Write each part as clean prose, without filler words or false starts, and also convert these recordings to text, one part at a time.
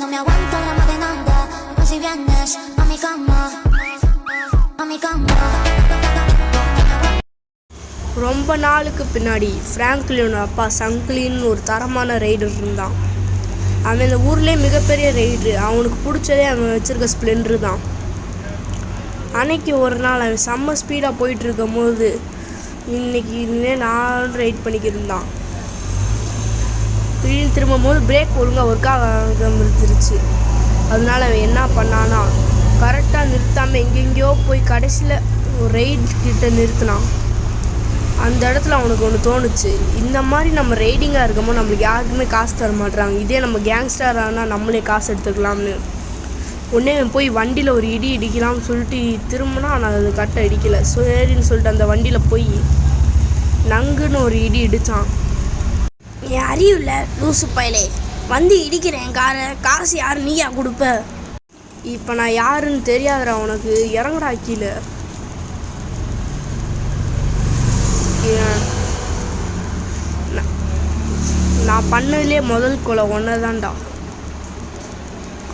no me aguanto la más de nada. Pues si vienes a mi cama, a mi cama. ரொம்ப நாளுக்கு பின்னாடி ஃப்ராங்க்லினோட அப்பா சங்க்லின்னு ஒரு தரமான ரைடர் இருந்தான். அவன் இந்த ஊர்லேயே மிகப்பெரிய ரைடரு. அவனுக்கு பிடிச்சதே அவன் வச்சுருக்க ஸ்ப்ளெண்டரு தான். அன்னைக்கு ஒரு நாள் அவன் செம்ம ஸ்பீடாக போயிட்டுருக்கும் போது இன்றைக்கி நான் ரைட் பண்ணிக்கிருந்தான். திடீர்னு திரும்பும்போது பிரேக் ஒழுங்காக ஒர்க்காக இருந்துருச்சு. அதனால அவன் என்ன பண்ணான்னா கரெக்டாக நிறுத்தாமல் எங்கெங்கேயோ போய் கடைசியில் ஒரு ரைட் கிட்ட நிறுத்தினான். அந்த இடத்துல அவனுக்கு ஒன்று தோணுச்சு, இந்த மாதிரி நம்ம ரைடிங்காக இருக்கும்போது நம்மளுக்கு யாருக்குமே காசு தர மாட்டுறாங்க, இதே நம்ம கேங்ஸ்டர் ஆனால் நம்மளே காசு எடுத்துக்கலாம்னு. உடனே போய் வண்டியில் ஒரு இடி இடிக்கலாம்னு சொல்லிட்டு திரும்பினா நான் அது கட்டை இடிக்கலை. சரின்னு சொல்லிட்டு அந்த வண்டியில் போய் நங்குன்னு ஒரு இடி இடித்தான். என் அறிவில் லூசு பயலே, வந்து இடிக்கிறேன் காரை, காசு யார் நீயா கொடுப்ப? இப்போ நான் யாருன்னு தெரியாதுடா உனக்கு, இறங்குடா கீழே. நான் பண்ணதுலேயே முதல் கொலை ஒன்றைதான்டா.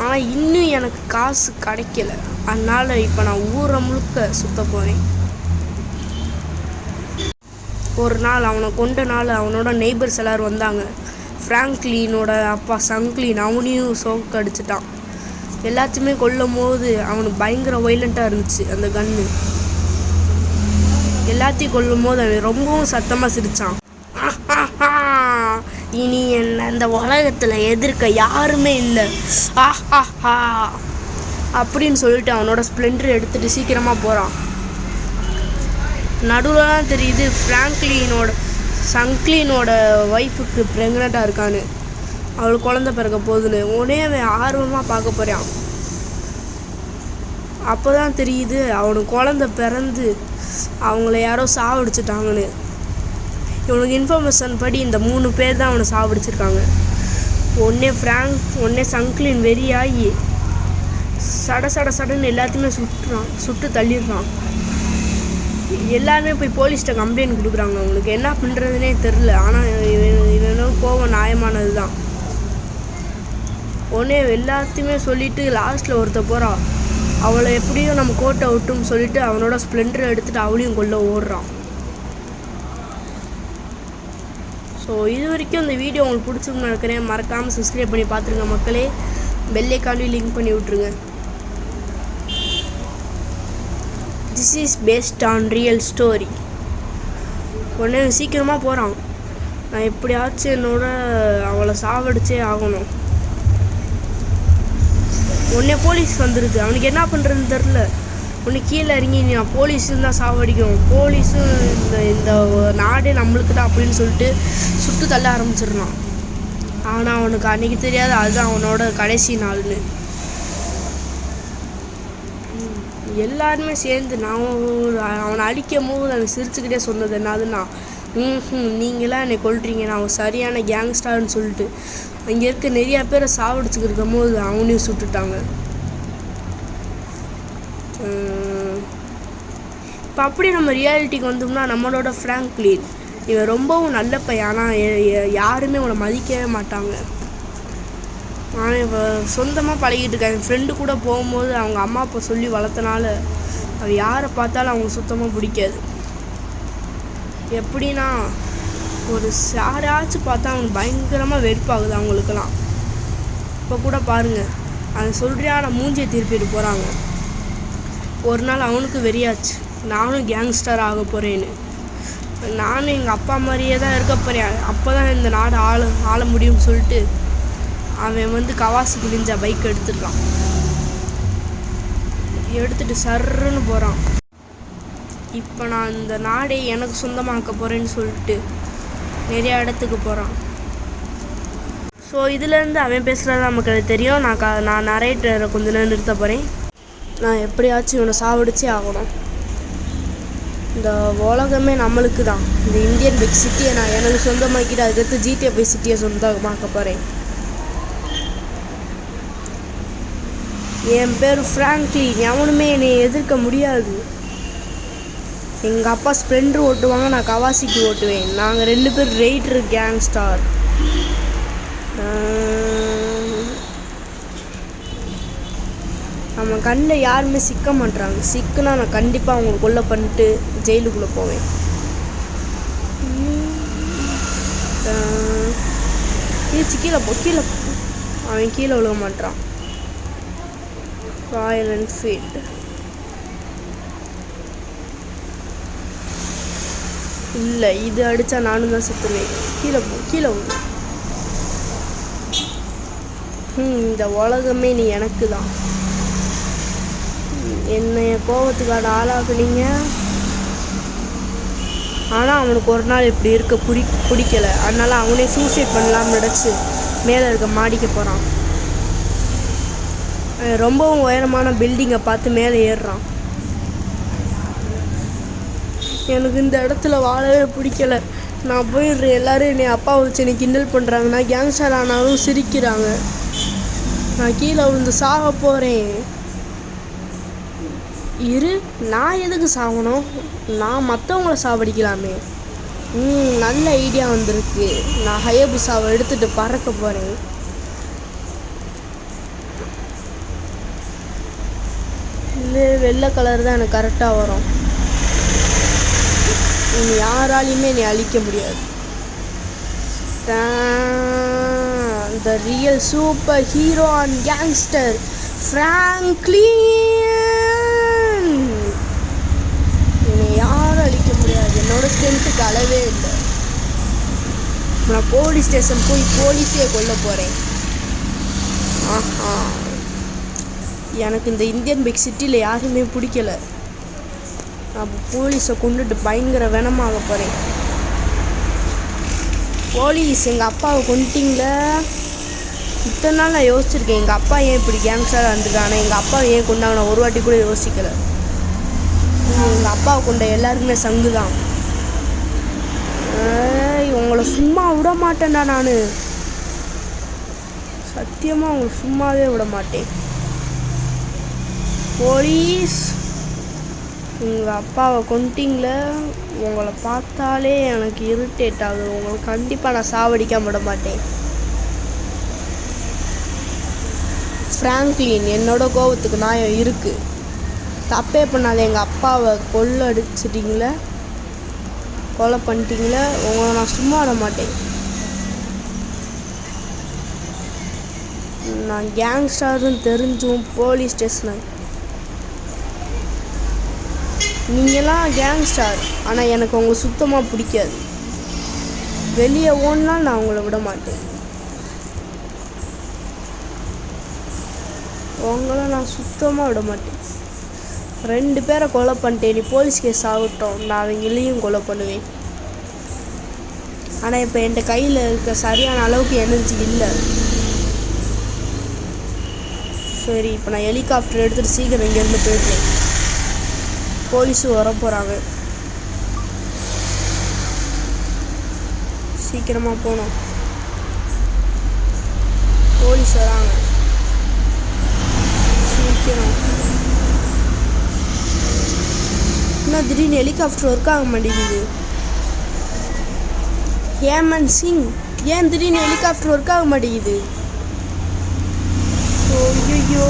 ஆனால் இன்னும் எனக்கு காசு கிடைக்கல. அதனால் இப்போ நான் ஊரை முழுக்க சுற்ற போகிறேன். ஒரு நாள் அவனை கொண்ட நாள் அவனோட நெய்பர்ஸ் எல்லோரும் வந்தாங்க. ஃப்ராங்க்லினோட அப்பா சங்க்லின் அவனையும் சோக்கு அடிச்சிட்டான். எல்லாத்தையுமே கொல்லும் போது அவனுக்கு பயங்கர வைலண்ட்டாக இருந்துச்சு அந்த கன்று. எல்லாத்தையும் கொல்லும் போது அவன் ரொம்பவும் சத்தமாக சிரித்தான். இனி என்ன இந்த உலகத்தில் எதிர்க்க யாருமே இல்லை அப்படின்னு சொல்லிட்டு அவனோட ஸ்ப்ளெண்டர் எடுத்துகிட்டு சீக்கிரமாக போகிறான். நடுவில்லாம் தெரியுது சங்க்லினோட ஒய்ஃபுக்கு ப்ரெக்னெண்ட்டாக இருக்கான்னு, அவளுக்கு குழந்தை பிறக்க போகுதுன்னு. உடனே அவன் ஆர்வமாக பார்க்க போகிறான். அப்போ தான் தெரியுது அவனுக்கு குழந்தை பிறந்து அவங்கள யாரோ சாவடிச்சிட்டாங்கன்னு. இவனுக்கு இன்ஃபர்மேஷன் படி இந்த 3 பேர் தான் அவனை சாவடிச்சிருக்காங்க. உடனே சங்க்லின் வெறியாகி சடன்னு எல்லாத்தையுமே சுட்டு தள்ளிடுறான். எல்லாருமே போய் போலீஸ்கிட்ட கம்ப்ளைண்ட் கொடுக்குறாங்க. அவங்களுக்கு என்ன பண்ணுறதுனே தெரில. ஆனால் இவனும் கோவம் நியாயமானது தான். உடனே எல்லாத்தையுமே சொல்லிவிட்டு லாஸ்ட்டில் ஒருத்த போகிறான். அவளை எப்படியும் நம்ம கோட்டை விட்டுன்னு சொல்லிவிட்டு அவனோட ஸ்ப்ளெண்டரை எடுத்துகிட்டு அவளையும் கொல்ல ஓடுறான். ஸோ இது வரைக்கும் இந்த வீடியோ உங்களுக்கு பிடிச்சிருக்குன்னு நினைக்கிறேன். மறக்காமல் சப்ஸ்கிரைப் பண்ணி பார்த்துருங்க மக்களே. பெல் ஐகானையும் லிங்க் பண்ணி விட்ருங்க. This is based on real story. உடனே சீக்கிரமாக போகிறான். நான் எப்படியாச்சும் அவளை சாவடிச்சே ஆகணும். உடனே போலீஸ் வந்துடுது. அவனுக்கு என்ன பண்ணுறதுன்னு தெரில. உடனே கீழே இறங்கி நான் போலீஸும் தான் சாவடிக்கும், போலீஸும் இந்த நாடே நம்மளுக்கு தான் அப்படின்னு சொல்லிட்டு சுட்டு தள்ள ஆரம்பிச்சிடுறான். ஆனால் அவனுக்கு அன்றைக்கி தெரியாது அதுதான் அவனோட கடைசி நாள்னு. எல்லாருமே சேர்ந்து அவனை அடிக்கும் போது அவன் சிரிச்சுக்கிட்டே சொன்னது என்னதுன்னா, நீங்களாம் என்னை கொல்றீங்க, நான் சரியான கேங்ஸ்டார்னு சொல்லிட்டு அங்கே இருக்க நிறையா பேரை சாவடிச்சுக்கிருக்கும் போது அவனையும் சுட்டுட்டாங்க. இப்போ அப்படியே நம்ம ரியாலிட்டிக்கு வந்தோம்னா நம்மளோட ஃப்ராங்க்லின் இவன் ரொம்பவும் நல்ல பையன். ஆனால் யாருமே அவனை மதிக்கவே மாட்டாங்க. ஆனால் இவன் சொந்தமாக பழகிட்டு இருக்கான். என் ஃப்ரெண்டு கூட போகும்போது அவங்க அம்மா அப்பா சொல்லி வளர்த்தனால அவன் யாரை பார்த்தாலும் அவங்க சுத்தமாக பிடிக்காது. எப்படின்னா யாராச்சும் பார்த்தா அவனுக்கு பயங்கரமாக வெறுப்பாகுது அவங்களுக்கெல்லாம். இப்போ கூட பாருங்கள், அவன் சொல்கிறியா நான் மூஞ்சியை திருப்பிட்டு போகிறாங்க. ஒரு நாள் அவனுக்கு வெறியாச்சு, நானும் கேங்ஸ்டர் ஆக போகிறேன்னு. நானும் எங்கள் அப்பா மாதிரியே தான் இருக்க போகிறேன், அப்போ தான் இந்த நாடு ஆள முடியும்னு சொல்லிட்டு அவன் கவாசிக்கு நிஞ்சா பைக் எடுத்துட்டு சர்ன்னு போகிறான். இப்போ நான் இந்த நாடே எனக்கு சொந்தமாக்க போகிறேன்னு சொல்லிட்டு நிறையா இடத்துக்கு போகிறான். ஸோ இதுலேருந்து அவன் பேசுகிறது நமக்கு அது தெரியும். நான் நரேட்டரை கொஞ்ச நேரம் நிறுத்த போகிறேன். நான் எப்படியாச்சும் இவனை சாவடிச்சே ஆகணும். இந்த உலகமே நம்மளுக்கு தான். இந்த இந்தியன் பிக் சிட்டியை நான் எனக்கு சொந்தமாக்கிட்டு அதுக்கடுத்து ஜிடிஏ சிட்டியை சொந்தமாக்க போகிறேன். என் பேர் ஃப்ராங்க்லின். எவனுமே என்னை எதிர்க்க முடியாது. எங்கள் அப்பா ஸ்ப்ளெண்டர் ஓட்டுவாங்க, நான் கவாசிக்கு ஓட்டுவேன். நாங்கள் 2 பேர் ரைடர் கேங்ஸ்டார். நம்ம கண்ணில் யாருமே சிக்க மாட்றாங்க. சிக்குனா நான் கண்டிப்பாக அவங்களை கொல்லை பண்ணிட்டு ஜெயிலுக்குள்ளே போவேன். கீழே போ. அவன் கீழே விழுக மாட்டான். ராயல் என்ஃபீல்டு இல்லை, இது அடித்தா நானும் தான் செத்துருவேன். கீழே விழு. இந்த உலகமே நீ எனக்கு தான். என்னை கோபத்துக்கான ஆளாக்குனீங்க. ஆனால் அவனுக்கு ஒரு நாள் இப்படி இருக்க பிடிக்கல. அதனால் அவனே சூசைட் பண்ணலாம்னு நினச்சி மேலே இருக்க மாடிக்க போகிறான். ரொம்பவும் உயரமான பில்டிங்கை பார்த்து மேலே ஏறுறான். எனக்கு இந்த இடத்துல வாழவே பிடிக்கல. நான் போயிடுறேன். எல்லோரும் என்னை அப்பா வச்சு என்னை கிண்டல் பண்ணுறாங்க. நான் கேங்ஸ்டர் ஆனாலும் சிரிக்கிறாங்க. நான் கீழே விழுந்து சாக போகிறேன். நான் எதுக்கு சாகணும்? நான் மற்றவங்கள சாவடிக்கலாமே. நல்ல ஐடியா வந்திருக்கு. நான் ஹயபுசாவை எடுத்துகிட்டு பறக்க போகிறேன். இல்லை, வெள்ளை கலர் தான் எனக்கு கரெக்டாக வரும். நீ யாராலையுமே நீ அழிக்க முடியாது. The real super hero and gangster Franklin. என்னை யாரும் அழிக்க முடியாது. என்னோட ஸ்ட்ரென்த்துக்கு அளவே இல்லை. நான் போலீஸ் ஸ்டேஷன் போய் போலீஸே கொல்ல போகிறேன். எனக்கு இந்த இந்தியன் பிக் சிட்டியில் யாருமே பிடிக்கல. நான் போலீஸை கொண்டுட்டு பயங்கர வெனமாக போகிறேன். போலீஸ், எங்கள் அப்பாவை கொண்டுட்டிங்கள. இத்தனை நாள் நான் யோசிச்சிருக்கேன், எங்கள் அப்பா ஏன் இப்படி கேங்ஸ்டராக இருந்துருக்கானே, எங்கள் அப்பா ஏன் கொண்டாங்க. நான் ஒரு வாட்டி கூட யோசிக்கலை. எங்கள் அப்பாவை கொண்ட எல்லாருக்குமே சங்கு தான். உங்களை சும்மா விட மாட்டேன்டா. நான் சத்தியமாக உங்களை சும்மாவே விட மாட்டேன். போலீஸ், எங்கள் அப்பாவை கொண்டுட்டிங்கள. உங்களை பார்த்தாலே எனக்கு இரிட்டேட் ஆகுது. உங்களை கண்டிப்பாக நான் சாவடிக்காம விட மாட்டேன். ஃப்ராங்க்லின், என்னோட கோபத்துக்கு நியாயம் இருக்குது. தப்பே பண்ணாத எங்கள் அப்பாவை கொலை பண்ணிட்டீங்களே. உங்களை நான் சும்மா விட மாட்டேன். நான் கேங்ஸ்டர்னு தெரிஞ்சும் போலீஸ் ஸ்டேஷனை நீங்களாம் கேங்ஸ்டர். ஆனால் எனக்கு உங்களை சுத்தமாக பிடிக்காது. வெளியே ஓடினால் நான் உங்களை விட மாட்டேன். உங்களை நான் சுத்தமாக விட மாட்டேன். 2 பேரை கொலை பண்ணிட்டேன். நீ போலீஸ் கேஸ் ஆகட்டும், நான் அவங்களையும் கொலை பண்ணுவேன். ஆனால் இப்போ என்கிட்ட கையில் இருக்க சரியான அளவுக்கு எனர்ஜி இல்லை. சரி, இப்போ நான் ஹெலிகாப்டர் எடுத்துகிட்டு சீக்கிரம் இங்கேருந்து போயிடுறேன். போலீஸும் வர போகிறாங்க. சீக்கிரமாக போகணும். போலீஸ் வராங்க. சீக்கிரம். இன்னும் திடீர்னு ஹெலிகாப்டர் ஒர்க் ஆக மாட்டேங்குது. ஹேமந்த் சிங், ஏன் திடீர்னு ஹெலிகாப்டர் ஒர்க் ஆக மாட்டேங்குது? ஐயோ,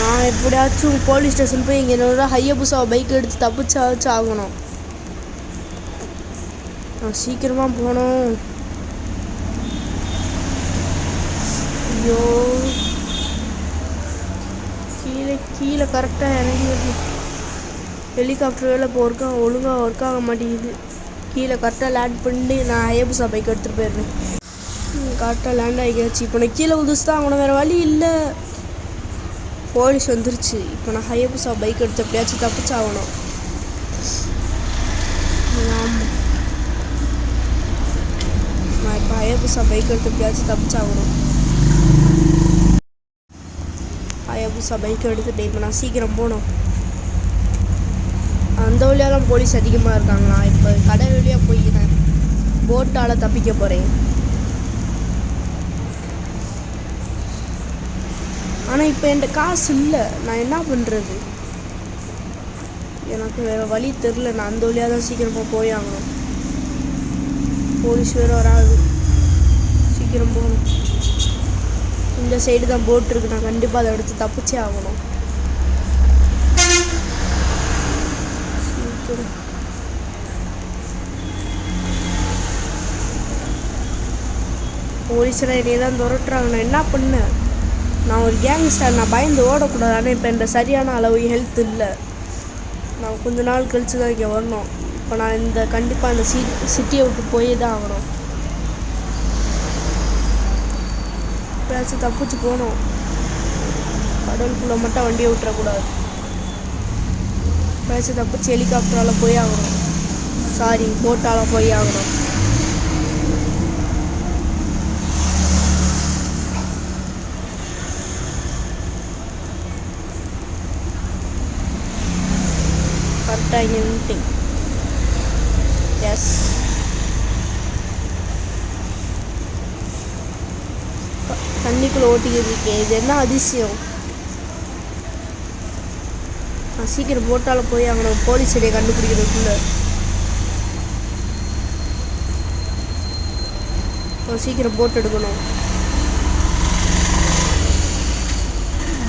நான் எப்படியாச்சும் போலீஸ் ஸ்டேஷன் போய் இங்கே என்னோட ஹயபுசாவை பைக் எடுத்து தப்பிச்சாச்சும் ஆகணும். நான் சீக்கிரமாக போகணும். ஐயோ, கீழே கரெக்டாக இறங்கி ஹெலிகாப்டர் வேலை இப்போ ஒழுங்காக ஒர்க் ஆக மாட்டேங்குது. கீழே கரெக்டாக லேண்ட் பண்ணி நான் ஹயபுசா பைக் எடுத்துகிட்டு போயிடுறேன். கரெக்டாக லேண்ட் ஆகியாச்சு. இப்போ நான் கீழே உதிச்சு தான் அவனை வேறு வழி இல்லை. போலீஸ் வந்துருச்சு. இப்போ நான் ஹயபுசா பைக் எடுத்து எப்படியாச்சும் தப்பிச்சாகணும். ஆமாம், நான் இப்போ ஹயபுசா பைக் எடுத்து எப்படியாச்சும் தப்பிச்சாகணும். ஹயபுசா பைக் எடுத்துகிட்டு இப்போ நான் சீக்கிரம் போகணும். அந்த வழியாக தான் போலீஸ் அதிகமாக இருக்காங்க. நான் இப்போ கடை வழியாக போய் நான் போட்டால் தப்பிக்க போகிறேன். ஆனால் இப்போ என்கிட்ட காசு இல்லை. நான் என்ன பண்ணுறது? எனக்கு வேறு வழி தெரில. நான் அந்த வழியாக தான் சீக்கிரமாக போய் ஆகணும். போலீஸ் வேறு வராது. சீக்கிரம் போகணும். இந்த சைடு தான் போட் இருக்கு. நான் கண்டிப்பாக அதை எடுத்து தப்பிச்சே ஆகணும். சீக்கிரம் போலீஸில் என்னையே தான் துரட்டுறாங்க. நான் என்ன பண்ணேன்? நான் ஒரு கேங்ஸ்டர், நான் பயந்து ஓடக்கூடாது. ஆனால் இப்போ என்ற சரியான அளவு ஹெல்த் இல்லை. நான் கொஞ்ச நாள் கழித்து தான் இங்கே வரணும். இப்போ நான் கண்டிப்பாக இந்த சிட்டியை விட்டு போயே தான் ஆகணும். எப்பயாச்சும் தப்பிச்சு போகணும். கடலுக்குள்ளே மட்டும் வண்டியை விட்டுறக்கூடாது. எப்பயாச்சும் தப்பிச்சு ஹெலிகாப்டரால் போய் ஆகணும். சாரி, போட்டால் போய் ஆகணும். கரெக்டாக இங்கே நின்ட்டேன். எஸ், தண்ணிக்குள்ளே ஓட்டிக்கிட்டு இருக்கேன். இது என்ன அதிசயம்! நான் சீக்கிரம் போட்டால் போய் ஆகணும். போலீஸ் இடையை கண்டுபிடிக்கிறதுக்குள்ள சீக்கிரம் போட் எடுக்கணும்.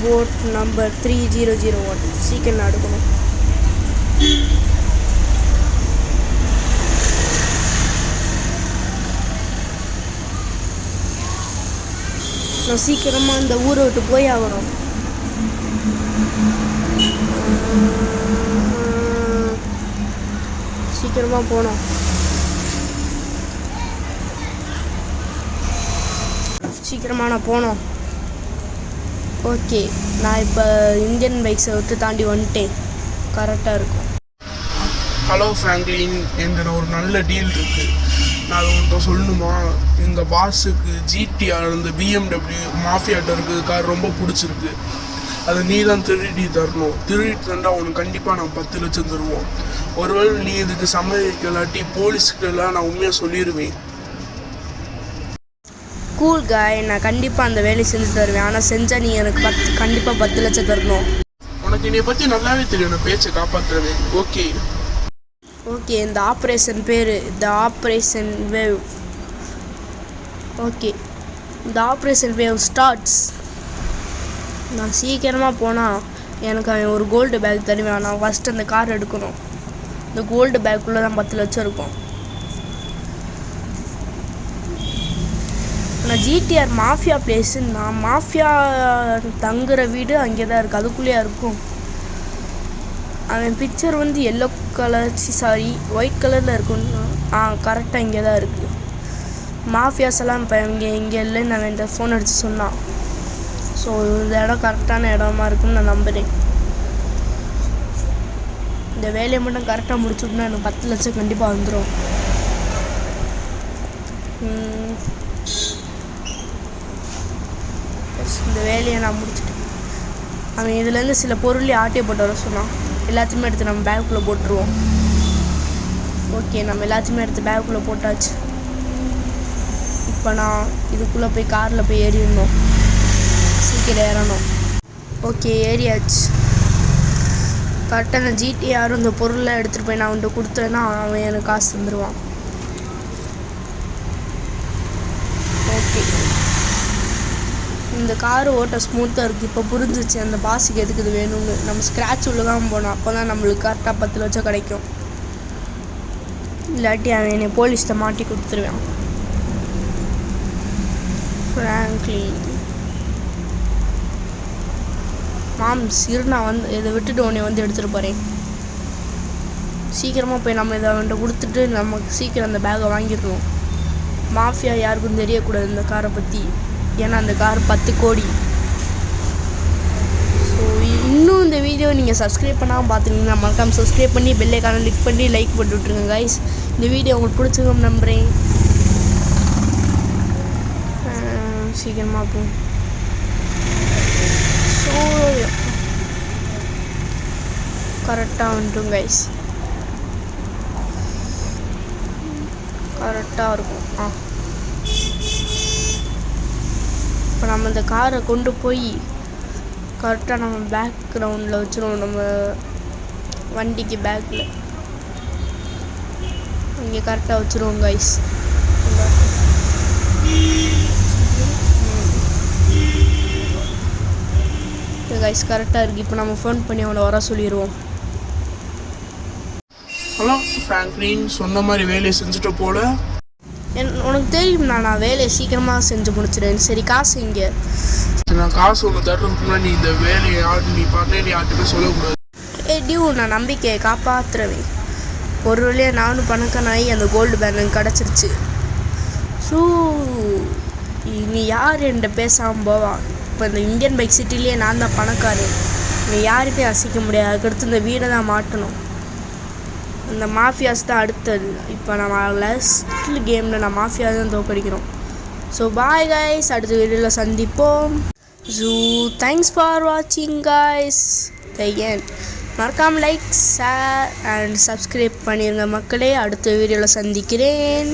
போட் நம்பர் 3001 சீக்கிரம் நான் எடுக்கணும். நான் சீக்கிரமாக இந்த ஊரை விட்டு போய் ஆகணும். சீக்கிரமாக போனோம். சீக்கிரமாக நான் போனோம். ஓகே, நான் இப்போ இந்தியன் பைக்ஸை விட்டு தாண்டி வந்துட்டேன். கரெக்டாக இருக்கும். ஹலோ ஃப்ராங்க்லின், என்கிட்ட ஒரு நல்ல டீல் இருக்குது. நான் அதை உன்கிட்ட சொல்லணுமா? எங்கள் பாஸுக்கு ஜிடிஆர் இந்த பிஎம்டபிள்யூ மாஃபியாட்ட இருக்குது கார் ரொம்ப பிடிச்சிருக்கு. அதை நீ தான் திருடி தரணும். திருடி தந்தால் உனக்கு கண்டிப்பாக நான் 10 லட்சம் தருவோம். ஒருவேளை நீ இதுக்கு சம்மதிக்கலாட்டி போலீஸ்க்கெல்லாம் நான் உண்மையாக சொல்லிடுவேன். கூல் காய், நான் கண்டிப்பாக அந்த வேலையை செஞ்சு தருவேன். ஆனால் செஞ்சால் நீ எனக்கு கண்டிப்பாக 10 லட்சம் தரணும். உனக்கு என்னை பற்றி நல்லாவே தெரியும், நான் பேச்சை காப்பாற்றுறேன். ஓகே ஓகே, இந்த ஆப்ரேஷன் பேர் த ஆப்ரேஷன் வேவ். ஓகே, இந்த ஆப்ரேஷன் வேவ் ஸ்டார்ட்ஸ். நான் சீக்கிரமாக போனால் எனக்கு அவன் ஒரு கோல்டு பேக் தருவேன். நான் ஃபஸ்ட்டு அந்த கார் எடுக்கணும். இந்த கோல்டு பேக்குள்ளே தான் 10 லட்சம் இருக்கும். நான் ஜிடிஆர் மாஃபியா பிளேஸு, நான் மாஃபியா தங்குற வீடு அங்கே தான் இருக்குது. அதுக்குள்ளேயே இருக்கும். அவன் பிக்சர் வந்து எல்லோ கலர் ஒயிட் கலரில் இருக்குன்னு கரெக்டாக இங்கே தான் இருக்குது. மாஃபியாஸ் எல்லாம் இப்போ இங்கே இல்லைன்னு அவன் என்கிட்ட ஃபோன் அடித்து சொன்னான். ஸோ இந்த இடம் கரெக்டான இடமா இருக்குன்னு நான் நம்புகிறேன். இந்த வேலையை மட்டும் கரெக்டாக முடிச்சுட்டுனா எனக்கு 10 லட்சம் கண்டிப்பாக வந்துடும். இந்த வேலையை நான் முடிச்சுட்டேன். அவன் இதுலேருந்து சில பொருளை ஆட்டியை போட்டு வர சொன்னான். எல்லாத்தையுமே எடுத்து நம்ம பேக்குள்ளே போட்டுருவோம். ஓகே, நம்ம எல்லாத்தையுமே எடுத்து பேக்குள்ளே போட்டாச்சு. இப்போ நான் இதுக்குள்ளே போய் காரில் போய் ஏறிடணும். சீக்கிரம் ஏறணும். ஓகே, ஏறியாச்சு. கரெக்டாக அந்த ஜிடிஆரும் இந்த பொருளை எடுத்துகிட்டு போய் நான் அவன்கிட்ட கொடுத்துறேன்னா அவன் எனக்கு காசு தந்துடுவான். ஓகே, இந்த காரு ஓட்ட ஸ்மூத்தாக இருக்குது. இப்போ புரிஞ்சிச்சு அந்த பாஸுக்கு எதுக்கு இது வேணும்னு. நம்ம ஸ்க்ராட்ச் உள்ளதான் போனோம். அப்போ தான் நம்மளுக்கு கரெக்டாக 10 லட்சம் கிடைக்கும். இல்லாட்டி அவன் என்னை போலீஸ்கிட்ட மாட்டி கொடுத்துருவான். ஃப்ராங்க்லின் மாம்ஸ் இரு, நான் வந்து இதை விட்டுட்டு உன்னை வந்து எடுத்துகிட்டு போகிறேன். சீக்கிரமாக போய் நம்ம இதை அவன்கிட்ட கொடுத்துட்டு நமக்கு சீக்கிரம் அந்த பேக்கை வாங்கிடணும். மாஃபியா யாருக்கும் தெரியக்கூடாது இந்த காரை பற்றி. ஏன்னா அந்த கார் 10 கோடி. ஸோ இன்னும் இந்த வீடியோ நீங்கள் சப்ஸ்கிரைப் பண்ணாமல் பார்த்துருந்தீங்கன்னா மறக்காமல் சப்ஸ்கிரைப் பண்ணி பெல் ஐகானை கிளிக் பண்ணி லைக் போட்டு விட்ருங்க கைஸ். இந்த வீடியோ உங்களுக்கு பிடிச்சிருக்கும் நம்புகிறேன். சீக்கிரமாக போ. ஸோ கரெக்டாக வந்துட்டோம் கைஸ். கரெக்டாக இருக்கும். இப்போ நம்ம இந்த காரை கொண்டு போய் கரெக்டாக நம்ம பேக்ரவுண்டில் வச்சுருவோம். நம்ம வண்டிக்கு பேக்கில் இங்கே கரெக்டாக வச்சுருவோம் கைஸ். கைஸ் கரெக்டாக இருக்குது. இப்போ நம்ம ஃபோன் பண்ணி அவனை வர சொல்லிடுவோம். ஹலோ ஃப்ராங்க்லின், சொன்ன மாதிரி வேலையை செஞ்சுட்டு போல. உனக்கு தெரியும்ண்ணா, நான் வேலையை சீக்கிரமாக செஞ்சு முடிச்சிடுறேன். சரி, காசு இங்கே. நான் காசு ஒன்று தர்றதுக்கு முன்னாடி நீ இந்த வேலையை நீ பண்ண யார்ட்டுமே சொல்லக்கூடாது. டியூ, நான் நம்பிக்கையை காப்பாற்றுறவேன். ஒரு வழியாக நானும் பணக்கானாகி அந்த கோல்டு பேங்க் கிடச்சிருச்சு. ஸோ நீ யார் என்கிட்ட பேசாமல் போவா? இப்போ இந்த இந்தியன் பைக் சிட்டிலேயே நான் தான் பணக்காரன். நீ யாருமே அசைக்க முடியாது. அதுக்கடுத்து இந்த வீடை தான் மாட்டணும். அந்த மாஃபியாஸ் தான் அடுத்தது. இப்போ நம்ம லாஸ்ட் கேமில் நான் மாஃபியா தான் தோக்கடிக்கிறோம். ஸோ பாய் கைஸ், அடுத்த வீடியோவில் சந்திப்போம். ஸோ தேங்க்ஸ் ஃபார் வாட்சிங் கைஸ். மறக்காமல் லைக், ஷேர் அண்ட் சப்ஸ்கிரைப் பண்ணிடுங்க மக்களே. அடுத்த வீடியோவில் சந்திக்கிறேன்.